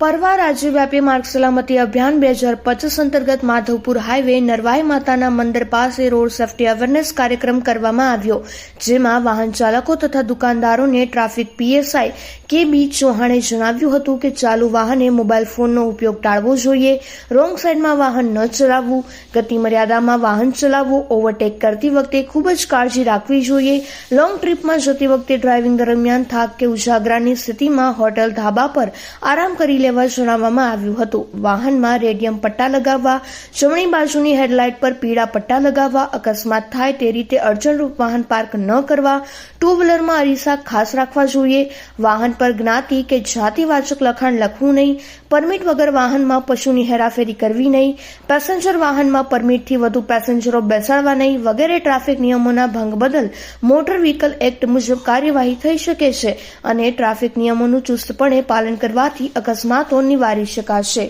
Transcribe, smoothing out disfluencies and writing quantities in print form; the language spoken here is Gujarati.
પરવા રાજ્યવ્યાપી માર્ગ સલામતી અભિયાન 2025 અંતર્ગત માધવપુર હાઈવે નરવાઈ માતાના મંદિર પાસે રોડ સેફટી અવેરનેસ કાર્યક્રમ કરવામાં આવ્યો, જેમાં વાહન ચાલકો તથા દુકાનદારોને ટ્રાફિક પીએસઆઈ કે.બી. ચૌહાણે જણાવ્યું હતું કે ચાલુ વાહને મોબાઈલ ફોનનો ઉપયોગ ટાળવો જોઈએ, રોંગ સાઈડમાં વાહન ન ચલાવવું, ગતિ મર્યાદામાં વાહન ચલાવવું, ઓવરટેક કરતી વખતે ખૂબ જ કાળજી રાખવી જોઈએ, લોંગ ટ્રીપમાં જતી વખતે ડ્રાઇવિંગ દરમિયાન થાક કે ઉજાગરાની સ્થિતિમાં હોટેલ ધાબા પર આરામ કરી લેવા જણાવવામાં આવ્યું હતું. વાહનમાં રેડિયમ પટ્ટા લગાવવા, જમણી બાજુની હેડલાઇટ પર પીળા પટ્ટા લગાવવા, અકસ્માત થાય તે રીતે અડચણરૂપ વાહન પાર્ક ન કરવા, ટુ વ્હીલરમાં અરીસા ખાસ રાખવા જોઈએ, વાહન પર જ્ઞાતિ કે જાતિવાચક લખાણ લખવું નહીં, પરમિટ વગર વાહનમાં પશુની હેરાફેરી કરવી નહીં, પેસેન્જર વાહનમાં પરમિટથી વધુ પેસેન્જરો બેસાડવા નહીં વગેરે ટ્રાફિક નિયમોના ભંગ બદલ મોટર વ્હીકલ એક્ટ મુજબ કાર્યવાહી થઈ શકે છે અને ટ્રાફિક નિયમોનું ચુસ્તપણે પાલન કરવાથી અકસ્માતો નિવારી શકાશે.